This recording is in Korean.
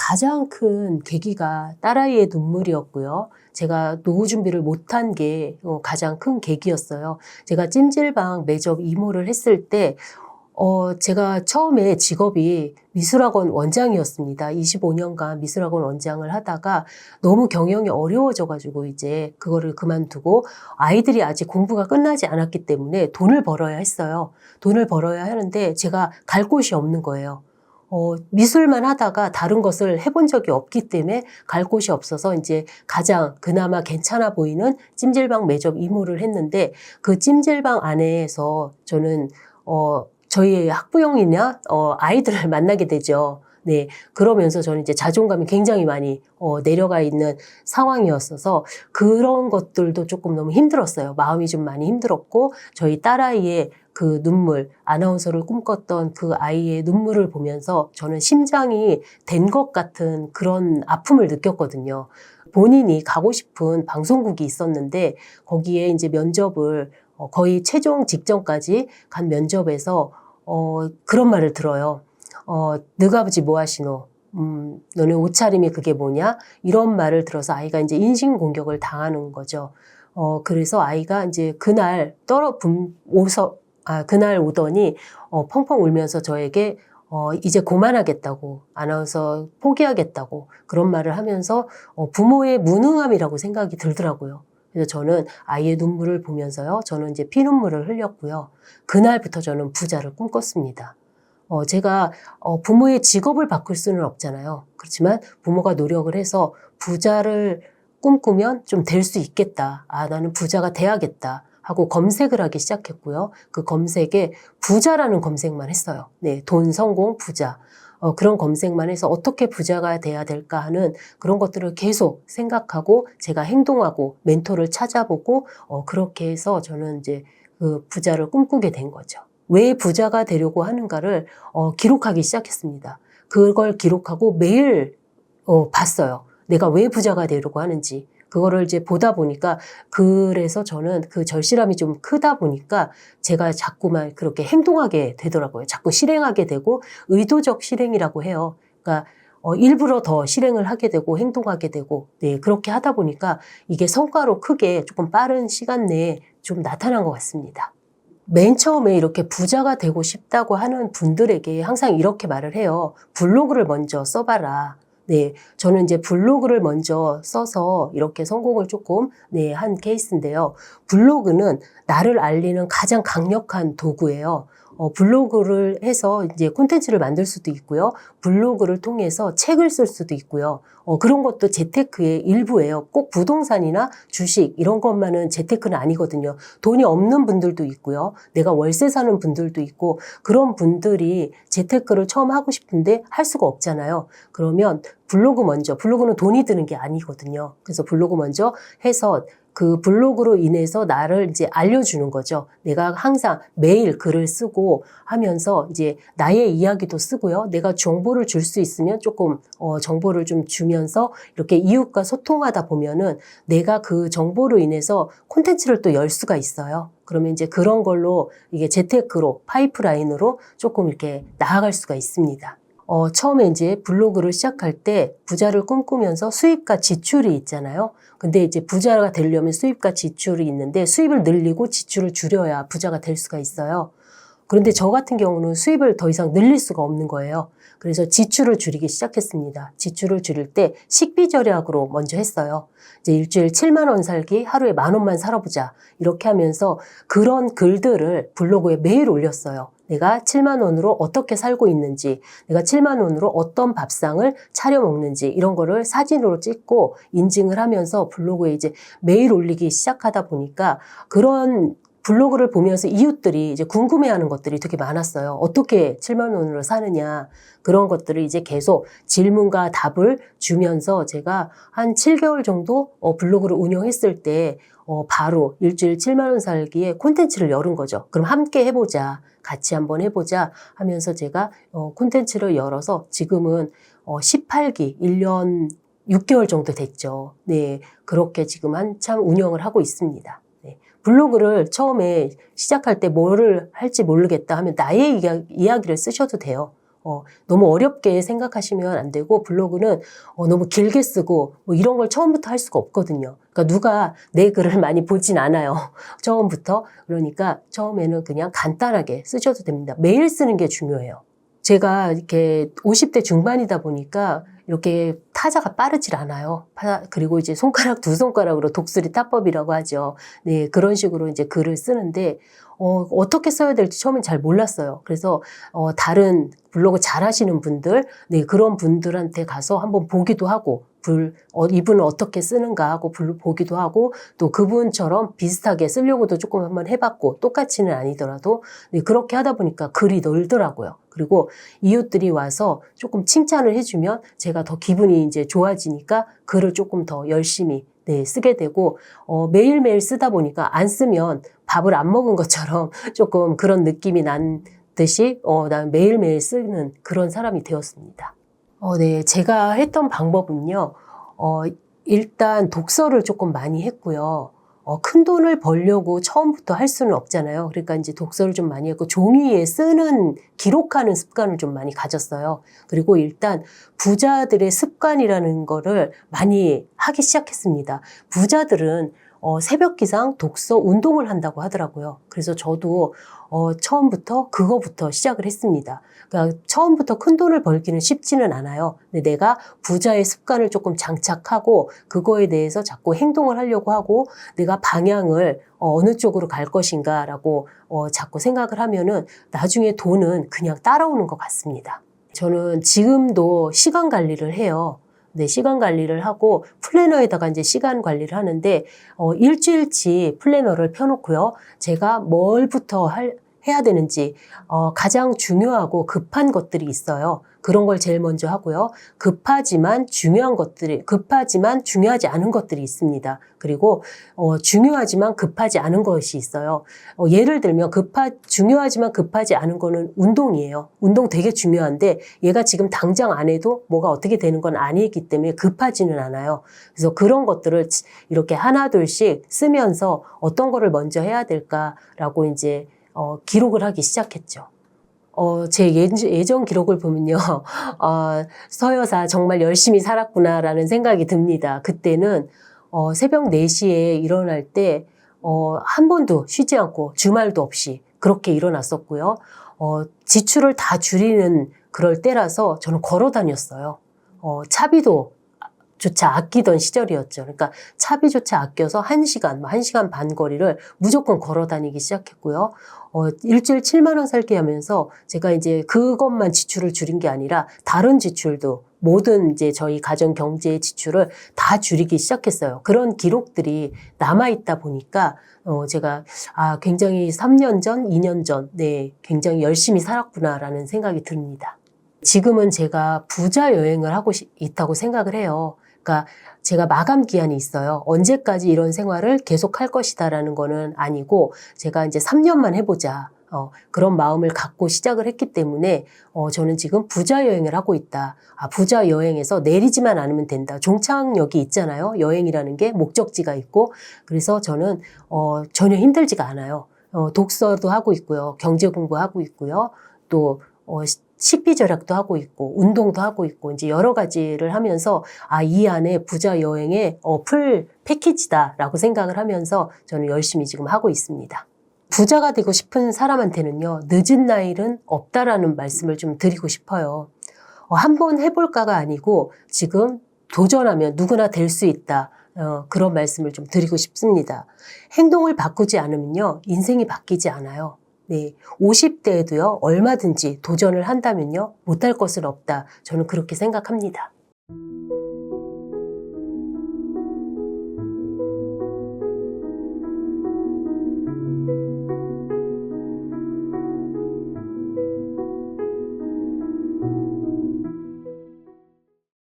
가장 큰 계기가 딸아이의 눈물이었고요. 제가 노후 준비를 못한 게 가장 큰 계기였어요. 제가 찜질방 매접 이모를 했을 때 제가 처음에 직업이 미술학원 원장이었습니다. 25년간 미술학원 원장을 하다가 너무 경영이 어려워져가지고 이제 그거를 그만두고 아이들이 아직 공부가 끝나지 않았기 때문에 돈을 벌어야 했어요. 돈을 벌어야 하는데 제가 갈 곳이 없는 거예요. 미술만 하다가 다른 것을 해본 적이 없기 때문에 갈 곳이 없어서 이제 가장 그나마 괜찮아 보이는 찜질방 매접 이모를 했는데 그 찜질방 안에서 저는 저희 학부형이나 아이들을 만나게 되죠. 네, 그러면서 저는 이제 자존감이 굉장히 많이 내려가 있는 상황이었어서 그런 것들도 조금 너무 힘들었어요. 마음이 좀 많이 힘들었고 저희 딸아이의 그 눈물, 아나운서를 꿈꿨던 그 아이의 눈물을 보면서 저는 심장이 된 것 같은 그런 아픔을 느꼈거든요. 본인이 가고 싶은 방송국이 있었는데 거기에 이제 면접을 거의 최종 직전까지 간 면접에서 그런 말을 들어요. 너희 아버지 뭐 하시노? 너네 옷차림이 그게 뭐냐? 이런 말을 들어서 아이가 이제 인신공격을 당하는 거죠. 그래서 아이가 이제 그날 그날 오더니 펑펑 울면서 저에게 이제 그만하겠다고, 아나운서 포기하겠다고 그런 말을 하면서 부모의 무능함이라고 생각이 들더라고요. 그래서 저는 아이의 눈물을 보면서요, 저는 이제 피눈물을 흘렸고요. 그날부터 저는 부자를 꿈꿨습니다. 제가 부모의 직업을 바꿀 수는 없잖아요. 그렇지만 부모가 노력을 해서 부자를 꿈꾸면 좀 될 수 있겠다. 나는 부자가 돼야겠다 하고 검색을 하기 시작했고요. 그 검색에 부자라는 검색만 했어요. 네, 돈, 성공, 부자. 그런 검색만 해서 어떻게 부자가 돼야 될까 하는 그런 것들을 계속 생각하고 제가 행동하고 멘토를 찾아보고 그렇게 해서 저는 이제 그 부자를 꿈꾸게 된 거죠. 왜 부자가 되려고 하는가를 기록하기 시작했습니다. 그걸 기록하고 매일 봤어요. 내가 왜 부자가 되려고 하는지. 그거를 이제 보다 보니까 그래서 저는 그 절실함이 좀 크다 보니까 제가 자꾸만 그렇게 행동하게 되더라고요. 자꾸 실행하게 되고 의도적 실행이라고 해요. 그러니까 일부러 더 실행을 하게 되고 행동하게 되고 네, 그렇게 하다 보니까 이게 성과로 크게 조금 빠른 시간 내에 좀 나타난 것 같습니다. 맨 처음에 이렇게 부자가 되고 싶다고 하는 분들에게 항상 이렇게 말을 해요. 블로그를 먼저 써봐라. 네, 저는 이제 블로그를 먼저 써서 이렇게 성공을 조금 한 케이스인데요. 블로그는 나를 알리는 가장 강력한 도구예요. 블로그를 해서 이제 콘텐츠를 만들 수도 있고요. 블로그를 통해서 책을 쓸 수도 있고요. 그런 것도 재테크의 일부예요. 꼭 부동산이나 주식 이런 것만은 재테크는 아니거든요. 돈이 없는 분들도 있고요. 내가 월세 사는 분들도 있고 그런 분들이 재테크를 처음 하고 싶은데 할 수가 없잖아요. 그러면 블로그는 돈이 드는 게 아니거든요. 그래서 블로그 먼저 해서 그 블로그로 인해서 나를 이제 알려주는 거죠. 내가 항상 매일 글을 쓰고 하면서 이제 나의 이야기도 쓰고요. 내가 정보를 줄 수 있으면 조금 정보를 좀 주면서 이렇게 이웃과 소통하다 보면은 내가 그 정보로 인해서 콘텐츠를 또 열 수가 있어요. 그러면 이제 그런 걸로 이게 재테크로 파이프라인으로 조금 이렇게 나아갈 수가 있습니다. 처음에 이제 블로그를 시작할 때 부자를 꿈꾸면서 수입과 지출이 있잖아요. 근데 이제 부자가 되려면 수입과 지출이 있는데 수입을 늘리고 지출을 줄여야 부자가 될 수가 있어요. 그런데 저 같은 경우는 수입을 더 이상 늘릴 수가 없는 거예요. 그래서 지출을 줄이기 시작했습니다. 지출을 줄일 때 식비 절약으로 먼저 했어요. 이제 일주일 7만 원 살기, 하루에 10,000원만 살아보자. 이렇게 하면서 그런 글들을 블로그에 매일 올렸어요. 내가 7만 원으로 어떻게 살고 있는지, 내가 7만 원으로 어떤 밥상을 차려 먹는지 이런 거를 사진으로 찍고 인증을 하면서 블로그에 이제 매일 올리기 시작하다 보니까 그런 블로그를 보면서 이웃들이 이제 궁금해하는 것들이 되게 많았어요. 어떻게 7만 원으로 사느냐 그런 것들을 이제 계속 질문과 답을 주면서 제가 한 7개월 정도 블로그를 운영했을 때 바로 일주일 7만 원 살기에 콘텐츠를 열은 거죠. 그럼 함께 해보자. 같이 한번 해보자 하면서 제가 콘텐츠를 열어서 지금은 18기 1년 6개월 정도 됐죠. 네, 그렇게 지금 한참 운영을 하고 있습니다. 네, 블로그를 처음에 시작할 때 뭐를 할지 모르겠다 하면 나의 이야기를 쓰셔도 돼요. 너무 어렵게 생각하시면 안 되고 블로그는 너무 길게 쓰고 뭐 이런 걸 처음부터 할 수가 없거든요. 그러니까 누가 내 글을 많이 보진 않아요. 처음부터. 그러니까 처음에는 그냥 간단하게 쓰셔도 됩니다. 매일 쓰는 게 중요해요. 제가 이렇게 50대 중반이다 보니까 이렇게 타자가 빠르질 않아요. 그리고 이제 손가락 두 손가락으로 독수리 타법이라고 하죠. 네, 그런 식으로 이제 글을 쓰는데 어떻게 써야 될지 처음엔 잘 몰랐어요. 그래서 다른 블로그 잘하시는 분들, 네, 그런 분들한테 가서 한번 보기도 하고 이분은 어떻게 쓰는가 하고 보기도 하고 또 그분처럼 비슷하게 쓰려고도 조금 한번 해봤고 똑같이는 아니더라도 네, 그렇게 하다 보니까 글이 늘더라고요. 그리고 이웃들이 와서 조금 칭찬을 해주면 제가 더 기분이 이제 좋아지니까 글을 조금 더 열심히 네, 쓰게 되고 매일매일 쓰다 보니까 안 쓰면 밥을 안 먹은 것처럼 조금 그런 느낌이 난 듯이 난 매일매일 쓰는 그런 사람이 되었습니다. 네, 제가 했던 방법은요. 일단 독서를 조금 많이 했고요. 큰 돈을 벌려고 처음부터 할 수는 없잖아요. 그러니까 이제 독서를 좀 많이 했고 종이에 쓰는 기록하는 습관을 좀 많이 가졌어요. 그리고 일단 부자들의 습관이라는 거를 많이 하기 시작했습니다. 부자들은 새벽 기상 독서 운동을 한다고 하더라고요. 그래서 저도 처음부터 그거부터 시작을 했습니다. 그러니까 처음부터 큰 돈을 벌기는 쉽지는 않아요. 근데 내가 부자의 습관을 조금 장착하고 그거에 대해서 자꾸 행동을 하려고 하고 내가 방향을 어느 쪽으로 갈 것인가라고 자꾸 생각을 하면은 나중에 돈은 그냥 따라오는 것 같습니다. 저는 지금도 시간 관리를 해요. 네, 시간 관리를 하고 플래너에다가 이제 시간 관리를 하는데 일주일치 플래너를 펴놓고요. 제가 뭘부터 해야 되는지 가장 중요하고 급한 것들이 있어요. 그런 걸 제일 먼저 하고요. 급하지만 중요하지 않은 것들이 있습니다. 그리고 중요하지만 급하지 않은 것이 있어요. 예를 들면 중요하지만 급하지 않은 거는 운동이에요. 운동 되게 중요한데 얘가 지금 당장 안 해도 뭐가 어떻게 되는 건 아니기 때문에 급하지는 않아요. 그래서 그런 것들을 이렇게 하나 둘씩 쓰면서 어떤 거를 먼저 해야 될까라고 이제 기록을 하기 시작했죠. 제 예전 기록을 보면요. 서여사 정말 열심히 살았구나라는 생각이 듭니다. 그때는 새벽 4시에 일어날 때 한 번도 쉬지 않고 주말도 없이 그렇게 일어났었고요. 지출을 다 줄이는 그럴 때라서 저는 걸어 다녔어요. 차비조차 아끼던 시절이었죠. 그러니까 차비조차 아껴서 1시간 반 거리를 무조건 걸어 다니기 시작했고요. 일주일 7만 원 살기 하면서 제가 이제 그것만 지출을 줄인 게 아니라 다른 지출도 모든 이제 저희 가정 경제의 지출을 다 줄이기 시작했어요. 그런 기록들이 남아있다 보니까 제가 굉장히 3년 전, 2년 전, 네, 굉장히 열심히 살았구나라는 생각이 듭니다. 지금은 제가 부자 여행을 하고 있다고 생각을 해요. 그러니까 제가 마감 기한이 있어요. 언제까지 이런 생활을 계속 할 것이다라는 거는 아니고 제가 이제 3년만 해보자. 그런 마음을 갖고 시작을 했기 때문에 저는 지금 부자 여행을 하고 있다. 부자 여행에서 내리지만 않으면 된다. 종착역이 있잖아요. 여행이라는 게 목적지가 있고 그래서 저는 전혀 힘들지가 않아요. 독서도 하고 있고요. 경제 공부하고 있고요. 또 식비 절약도 하고 있고 운동도 하고 있고 이제 여러 가지를 하면서 이 안에 부자 여행의 풀 패키지다라고 생각을 하면서 저는 열심히 지금 하고 있습니다. 부자가 되고 싶은 사람한테는요. 늦은 나이는 없다라는 말씀을 좀 드리고 싶어요. 한번 해볼까가 아니고 지금 도전하면 누구나 될 수 있다. 그런 말씀을 좀 드리고 싶습니다. 행동을 바꾸지 않으면요. 인생이 바뀌지 않아요. 네, 50대에도요. 얼마든지 도전을 한다면요. 못할 것은 없다. 저는 그렇게 생각합니다.